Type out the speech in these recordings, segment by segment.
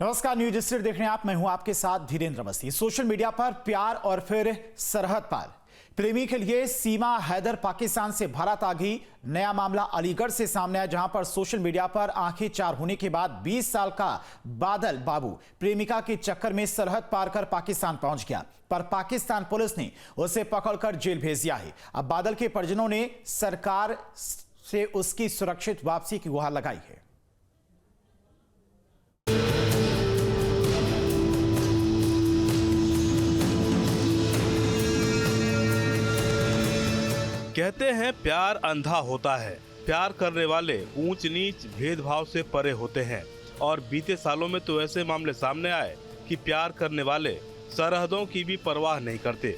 नमस्कार, news street देख रहे हैं आप। मैं हूं आपके साथ धीरेन्द्र मस्ती। सोशल मीडिया पर प्यार और फिर सरहद पार प्रेमी के लिए सीमा हैदर पाकिस्तान से भारत आ गई। नया मामला अलीगढ़ से सामने आया, जहां पर सोशल मीडिया पर आंखें चार होने के बाद 20 साल का बादल बाबू प्रेमिका के चक्कर में सरहद पार कर पाकिस्तान पहुंच गया, पर पाकिस्तान पुलिस ने उसे पकड़कर जेल भेज दिया है। अब बादल के परिजनों ने सरकार से उसकी सुरक्षित वापसी की गुहार लगाई है। कहते हैं प्यार अंधा होता है। प्यार करने वाले ऊंच नीच भेदभाव से परे होते हैं, और बीते सालों में तो ऐसे मामले सामने आए कि प्यार करने वाले सरहदों की भी परवाह नहीं करते।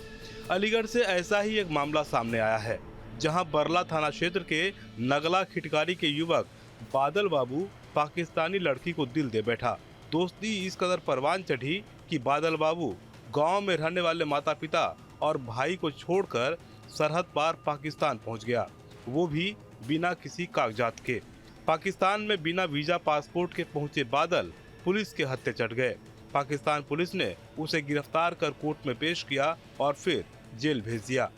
अलीगढ़ से ऐसा ही एक मामला सामने आया है, जहां बरला थाना क्षेत्र के नगला खिटकारी के युवक बादल बाबू पाकिस्तानी लड़की को दिल दे बैठा। दोस्ती इस कदर परवान चढ़ी कि बादल बाबू गाँव में रहने वाले माता पिता और भाई को छोड़कर सरहद पार पाकिस्तान पहुंच गया, वो भी बिना किसी कागजात के। पाकिस्तान में बिना वीजा पासपोर्ट के पहुंचे बादल पुलिस के हत्थे चढ़ गए। पाकिस्तान पुलिस ने उसे गिरफ्तार कर कोर्ट में पेश किया और फिर जेल भेज दिया।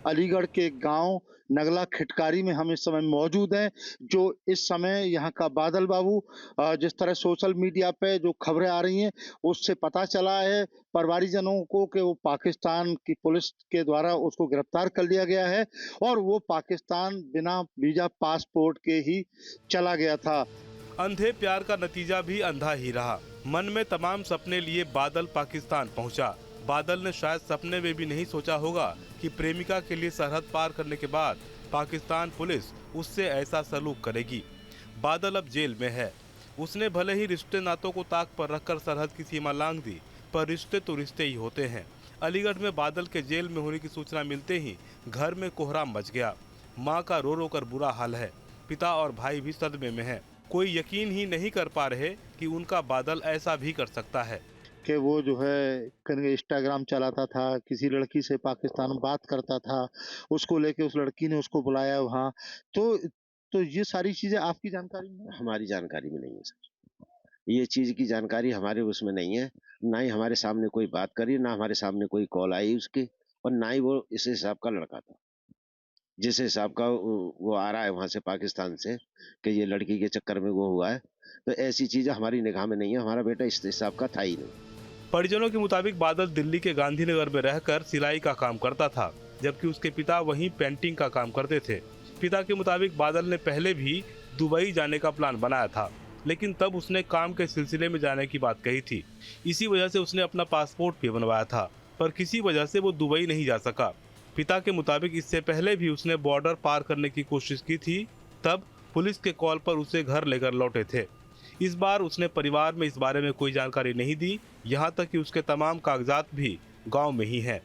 अलीगढ़ के गांव नगला खिटकारी में हम इस समय मौजूद हैं, जो इस समय यहाँ का बादल बाबू, जिस तरह सोशल मीडिया पे जो खबरें आ रही हैं उससे पता चला है परिवारजनों को कि वो पाकिस्तान की पुलिस के द्वारा उसको गिरफ्तार कर लिया गया है और वो पाकिस्तान बिना वीजा पासपोर्ट के ही चला गया था। अंधे प्यार का नतीजा भी अंधा ही रहा। मन में तमाम सपने लिए बादल पाकिस्तान पहुंचा। बादल ने शायद सपने में भी नहीं सोचा होगा कि प्रेमिका के लिए सरहद पार करने के बाद पाकिस्तान पुलिस उससे ऐसा सलूक करेगी। बादल अब जेल में है। उसने भले ही रिश्ते नातों को ताक पर रखकर सरहद की सीमा लांघ दी, पर रिश्ते तो रिश्ते ही होते हैं। अलीगढ़ में बादल के जेल में होने की सूचना मिलते ही घर में कोहराम मच गया। माँ का रो रो कर बुरा हाल है। पिता और भाई भी सदमे में हैं। कोई यकीन ही नहीं कर पा रहे कि उनका बादल ऐसा भी कर सकता है कि वो जो है इंस्टाग्राम चलाता था, किसी लड़की से पाकिस्तान में बात करता था, उसको लेके उस लड़की ने उसको बुलाया वहाँ। तो ये सारी चीजें आपकी जानकारी में है? हमारी जानकारी में नहीं है सर। ये चीज की जानकारी हमारे उसमें नहीं है। ना ही हमारे सामने कोई बात करी, ना हमारे सामने कोई कॉल आई उसकी, और ना ही वो इस हिसाब का लड़का था जिस हिसाब का वो आ रहा है वहां से पाकिस्तान से कि ये लड़की के चक्कर में वो हुआ है। तो ऐसी चीजें हमारी निगाह में नहीं है। हमारा बेटा इस हिसाब का था ही नहीं। परिजनों के मुताबिक बादल दिल्ली के गांधीनगर में रहकर सिलाई का काम करता था, जबकि उसके पिता वहीं पेंटिंग का काम करते थे। पिता के मुताबिक बादल ने पहले भी दुबई जाने का प्लान बनाया था, लेकिन तब उसने काम के सिलसिले में जाने की बात कही थी। इसी वजह से उसने अपना पासपोर्ट भी बनवाया था, पर किसी वजह से वो दुबई नहीं जा सका। पिता के मुताबिक इससे पहले भी उसने बॉर्डर पार करने की कोशिश की थी, तब पुलिस के कॉल पर उसे घर लेकर लौटे थे। इस बार उसने परिवार में इस बारे में कोई जानकारी नहीं दी, यहाँ तक कि उसके तमाम कागजात भी गांव में ही हैं।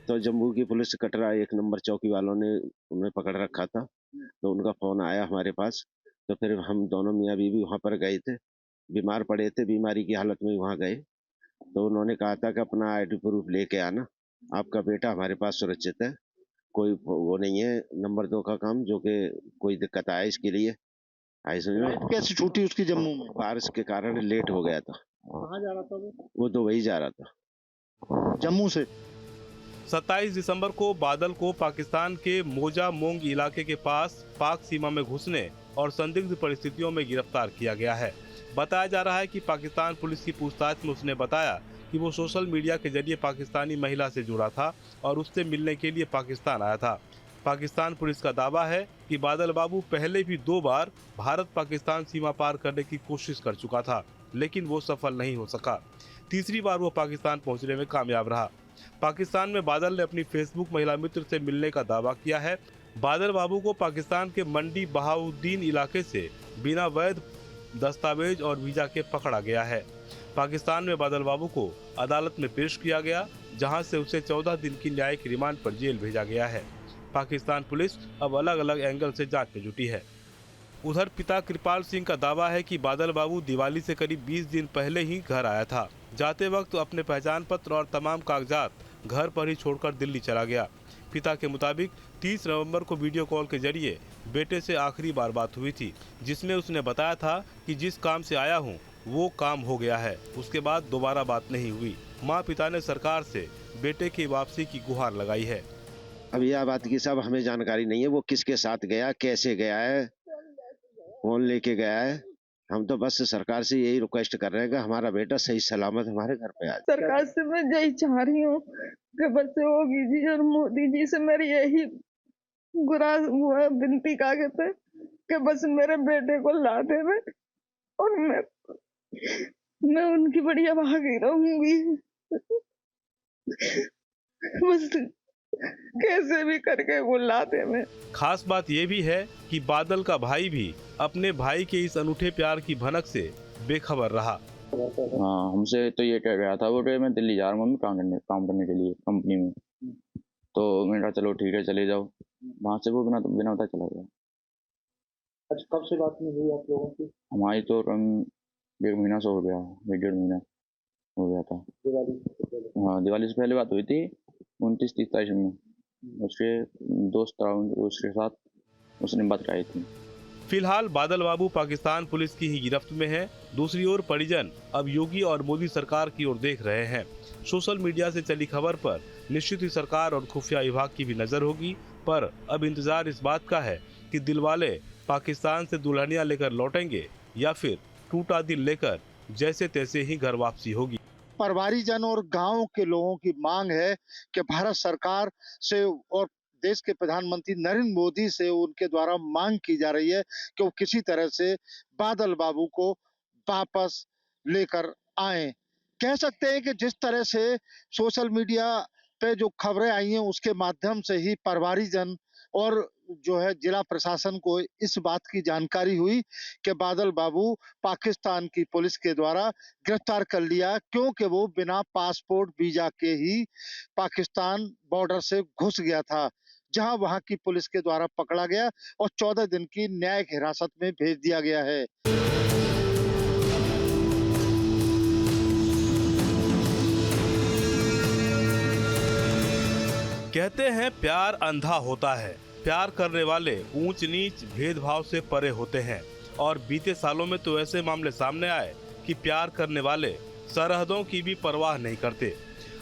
तो जम्मू की पुलिस कटरा 1 नंबर चौकी वालों ने उन्हें पकड़ रखा था, तो उनका फोन आया हमारे पास। तो फिर हम दोनों मियाँ बीवी वहाँ पर गए थे। बीमार पड़े थे, बीमारी की हालत में वहाँ गए, तो उन्होंने कहा था कि अपना आईडी प्रूफ लेके आना, आपका बेटा हमारे पास सुरक्षित है, कोई वो नहीं है नंबर 2 का काम जो कि कोई दिक्कत आए इसके लिए। कैसे छूटी उसकी जम्मू में? बारिश के कारण लेट हो गया था। कहाँ जा रहा था वो दुबई जा रहा था जम्मू से। 27 दिसंबर को बादल को पाकिस्तान के मोजा मोंग इलाके के पास पाक सीमा में घुसने और संदिग्ध परिस्थितियों में गिरफ्तार किया गया है। बताया जा रहा है कि पाकिस्तान पुलिस की पूछताछ में उसने बताया कि वो सोशल मीडिया के जरिए पाकिस्तानी महिला से जुड़ा था और उससे मिलने के लिए पाकिस्तान आया था। पाकिस्तान पुलिस का दावा है कि बादल बाबू पहले भी 2 बार भारत पाकिस्तान सीमा पार करने की कोशिश कर चुका था, लेकिन वो सफल नहीं हो सका। तीसरी बार वो पाकिस्तान पहुंचने में कामयाब रहा। पाकिस्तान में बादल ने अपनी फेसबुक महिला मित्र से मिलने का दावा किया है। बादल बाबू को पाकिस्तान के मंडी बहाउद्दीन इलाके से बिना वैध दस्तावेज और वीजा के पकड़ा गया है। पाकिस्तान में बादल बाबू को अदालत में पेश किया गया, जहां से उसे 14 दिन की न्यायिक रिमांड पर जेल भेजा गया है। पाकिस्तान पुलिस अब अलग अलग एंगल से जांच में जुटी है। उधर पिता कृपाल सिंह का दावा है कि बादल बाबू दिवाली से करीब 20 दिन पहले ही घर आया था। जाते वक्त अपने पहचान पत्र और तमाम कागजात घर पर ही छोड़कर दिल्ली चला गया। पिता के मुताबिक 30 नवंबर को वीडियो कॉल के जरिए बेटे से आखिरी बार बात हुई थी, जिसमें उसने बताया था कि जिस काम से आया हूं वो काम हो गया है। उसके बाद दोबारा बात नहीं हुई। मां पिता ने सरकार से बेटे की वापसी की गुहार लगाई है। अब यह बात की सब हमें जानकारी नहीं है, वो किसके साथ गया, कैसे गया है, कौन लेके गया है। हम तो बस सरकार से यही रिक्वेस्ट कर रहे हैं कि हमारा बेटा सही सलामत हमारे घर पे आ जाए। सरकार से मैं यही चाह रही हूँ कि बस योगी जी और मोदी जी से मेरी यही विनती का कहते हैं कि बस मेरे बेटे को ला देवे और मैं उनकी बढ़िया भागी रहूंगी। बस कैसे भी करके वो ला देवे। खास बात ये भी है कि बादल का भाई भी अपने भाई के इस अनूठे प्यार की भनक से बेखबर रहा। हाँ, हमसे तो ये कह गया था वो मैं दिल्ली जा रहा हूँ काम करने के लिए कंपनी में। तो मैंने कहा चलो ठीक है चले जाओ। वहाँ से वो बिना बताए चला गया। अच्छा, कब से बात नहीं हुई आप लोगों की? हमारी तो 1 महीना से हो गया, 1.5 महीना हो गया था। हाँ, दिवाली से पहले बात हुई थी 29-30 तारीख में। उसके दोस्त था उसके साथ, उसने बात कराई थी। फिलहाल बादल बाबू पाकिस्तान पुलिस की ही गिरफ्त में है। दूसरी ओर परिजन अब योगी और मोदी सरकार की ओर देख रहे हैं। सोशल मीडिया से चली खबर पर निश्चित ही सरकार और खुफिया विभाग की भी नजर होगी, पर अब इंतजार इस बात का है कि दिलवाले पाकिस्तान से दुल्हनियां लेकर लौटेंगे या फिर टूटा दिल लेकर जैसे तैसे ही घर वापसी होगी। परिवारीजन और गांव के लोगों की मांग है कि भारत सरकार से और देश के प्रधानमंत्री नरेंद्र मोदी से उनके द्वारा मांग की जा रही है कि वो किसी तरह से बादल बाबू को वापस लेकर आए। कह सकते हैं कि जिस तरह से सोशल मीडिया पे जो खबरें आई हैं उसके माध्यम से ही परिवारीजन और जो है जिला प्रशासन को इस बात की जानकारी हुई कि बादल बाबू पाकिस्तान की पुलिस के द्वारा गिरफ्तार कर लिया, क्योंकि वो बिना पासपोर्ट वीजा के ही पाकिस्तान बॉर्डर से घुस गया था, जहां वहां की पुलिस के द्वारा पकड़ा गया और 14 दिन की न्यायिक हिरासत में भेज दिया गया है। कहते हैं प्यार अंधा होता है। प्यार करने वाले ऊंच नीच भेदभाव से परे होते हैं और बीते सालों में तो ऐसे मामले सामने आए कि प्यार करने वाले सरहदों की भी परवाह नहीं करते।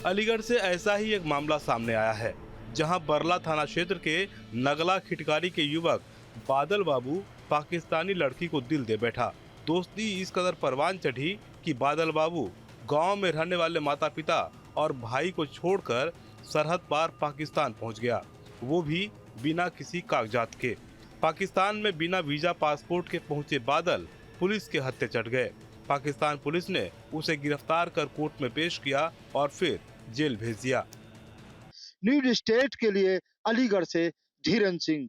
अलीगढ़ से ऐसा ही एक मामला सामने आया है, जहां बरला थाना क्षेत्र के नगला खिटकारी के युवक बादल बाबू पाकिस्तानी लड़की को दिल दे बैठा। दोस्ती इस कदर परवान चढ़ी कि बादल बाबू गांव में रहने वाले माता पिता और भाई को छोड़कर सरहद पार पाकिस्तान पहुंच गया, वो भी बिना किसी कागजात के। पाकिस्तान में बिना वीजा पासपोर्ट के पहुंचे बादल पुलिस के हत्थे चढ़ गए। पाकिस्तान पुलिस ने उसे गिरफ्तार कर कोर्ट में पेश किया और फिर जेल भेज दिया। न्यूज स्टेट के लिए अलीगढ़ से धीरेन्द्र सिंह।